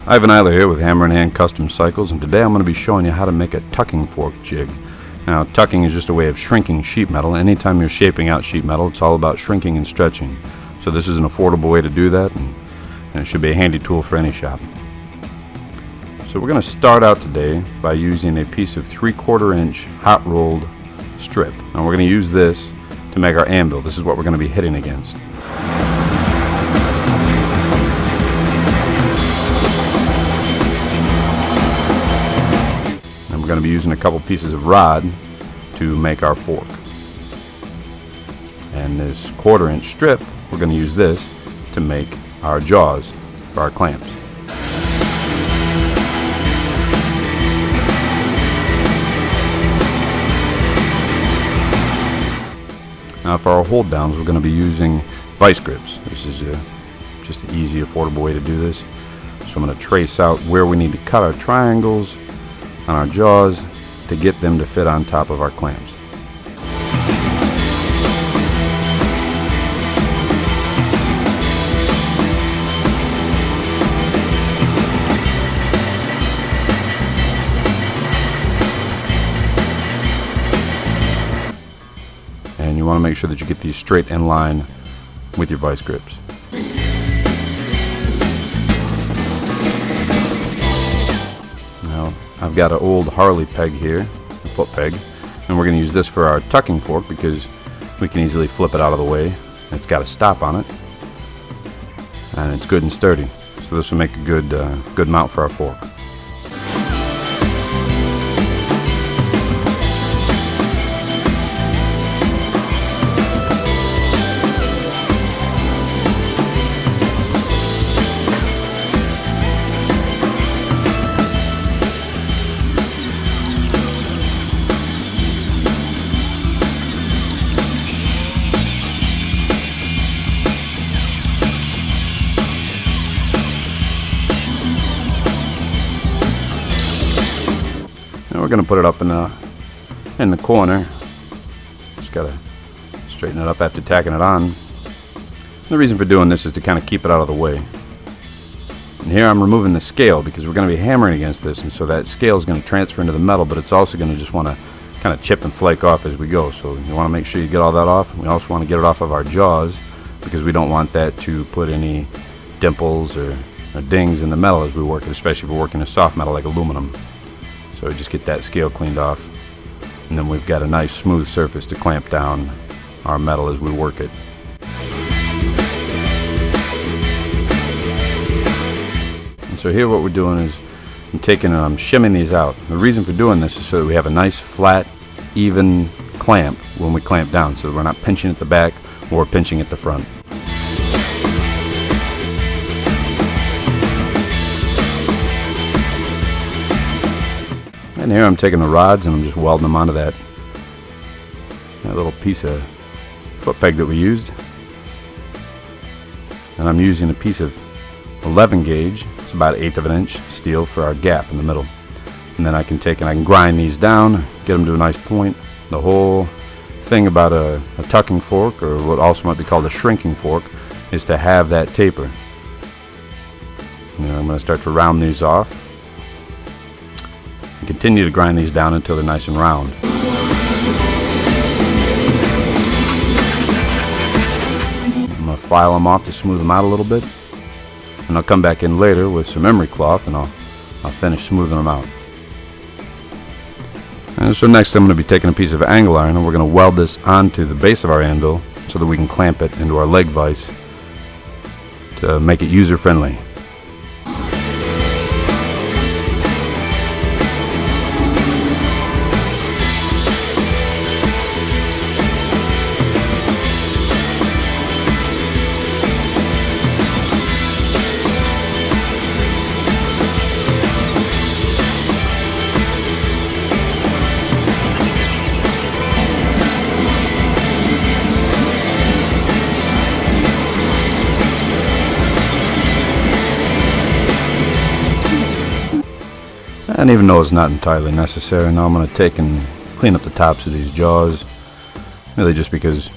Ivan Eiler here with Hammer and Hand Custom Cycles, and today I'm going to be showing you how to make a tucking fork jig. Now, tucking is just a way of shrinking sheet metal. Anytime you're shaping out sheet metal, it's all about shrinking and stretching. So this is an affordable way to do that, and it should be a handy tool for any shop. So we're going to start out today by using a piece of 3/4 inch hot rolled strip. Now we're going to use this to make our anvil. This is what we're going to be hitting against. We're going to be using a couple pieces of rod to make our fork. And this 1/4 inch strip, we're going to use this to make our jaws for our clamps. Now for our hold downs, we're going to be using vice grips. This is just an easy, affordable way to do this. So I'm going to trace out where we need to cut our triangles on our jaws to get them to fit on top of our clamps. And you want to make sure that you get these straight in line with your vice grips. I've got an old Harley peg here, a foot peg, and we're going to use this for our tucking fork because we can easily flip it out of the way. It's got a stop on it, and it's good and sturdy. So this will make a good mount for our fork. We're going to put it up in the corner. Just got to straighten it up after tacking it on. The reason for doing this is to kind of keep it out of the way. And here I'm removing the scale because we're going to be hammering against this, and so that scale is going to transfer into the metal, but it's also going to just want to kind of chip and flake off as we go. So you want to make sure you get all that off. We also want to get it off of our jaws because we don't want that to put any dimples or dings in the metal as we work it, especially if we're working a soft metal like aluminum. So just get that scale cleaned off, and then we've got a nice smooth surface to clamp down our metal as we work it. And so here what we're doing is I'm taking and I'm shimming these out. The reason for doing this is so that we have a nice flat, even clamp when we clamp down, so that we're not pinching at the back or pinching at the front. And here I'm taking the rods and I'm just welding them onto that little piece of foot peg that we used. And I'm using a piece of 11 gauge, it's about 1/8 of an inch steel for our gap in the middle. And then I can take and I can grind these down, get them to a nice point. The whole thing about a tucking fork, or what also might be called a shrinking fork, is to have that taper. I'm going to start to round these off. Continue to grind these down until they're nice and round. I'm going to file them off to smooth them out a little bit, and I'll come back in later with some emery cloth and I'll finish smoothing them out. And so next I'm going to be taking a piece of angle iron and we're going to weld this onto the base of our anvil so that we can clamp it into our leg vise to make it user friendly. And even though it's not entirely necessary, now I'm going to take and clean up the tops of these jaws, really just because,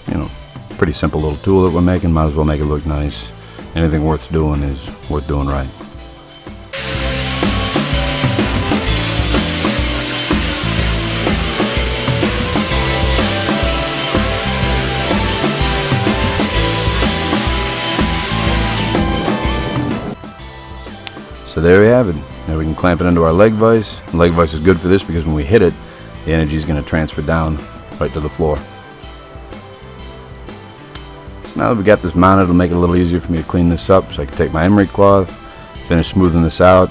pretty simple little tool that we're making, might as well make it look nice. Anything worth doing is worth doing right. So there we have it. Now we can clamp it into our leg vise. The leg vise is good for this because when we hit it, the energy is going to transfer down right to the floor. So now that we got this mounted, it'll make it a little easier for me to clean this up, so I can take my emery cloth, finish smoothing this out.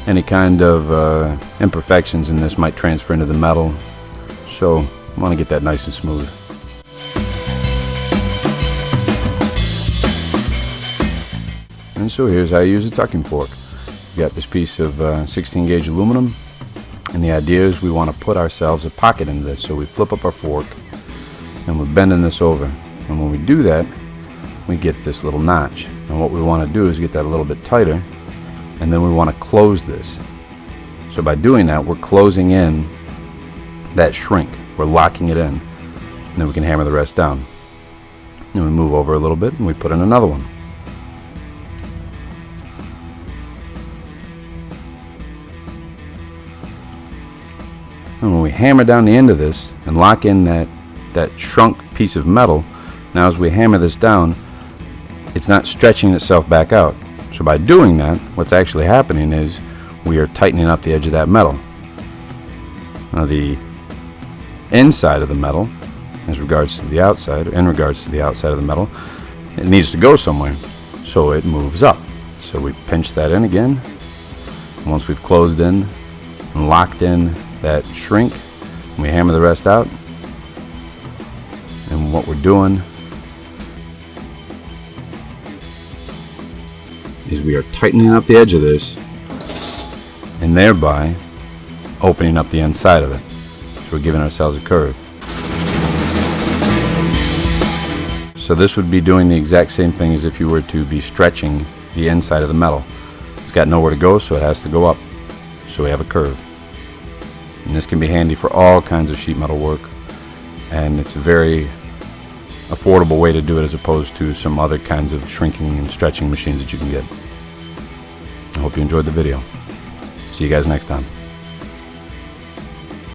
Any kind of imperfections in this might transfer into the metal, so I want to get that nice and smooth. And so here's how you use a tucking fork. We got this piece of 16 gauge aluminum, and the idea is we want to put ourselves a pocket into this. So we flip up our fork and we're bending this over, and when we do that we get this little notch, and what we want to do is get that a little bit tighter, and then we want to close this. So by doing that, we're closing in that shrink, we're locking it in, and then we can hammer the rest down. Then we move over a little bit and we put in another one. And when we hammer down the end of this and lock in that shrunk piece of metal, now as we hammer this down, it's not stretching itself back out. So by doing that, what's actually happening is we are tightening up the edge of that metal. Now the inside of the metal, as regards to the outside, in regards to the outside of the metal, it needs to go somewhere, so it moves up. So we pinch that in again, and once we've closed in and locked in that shrink, we hammer the rest out. And what we're doing is we are tightening up the edge of this and thereby opening up the inside of it. So we're giving ourselves a curve. So this would be doing the exact same thing as if you were to be stretching the inside of the metal. It's got nowhere to go, so it has to go up. So we have a curve. And this can be handy for all kinds of sheet metal work, and it's a very affordable way to do it as opposed to some other kinds of shrinking and stretching machines that you can get. I hope you enjoyed the video. See you guys next time.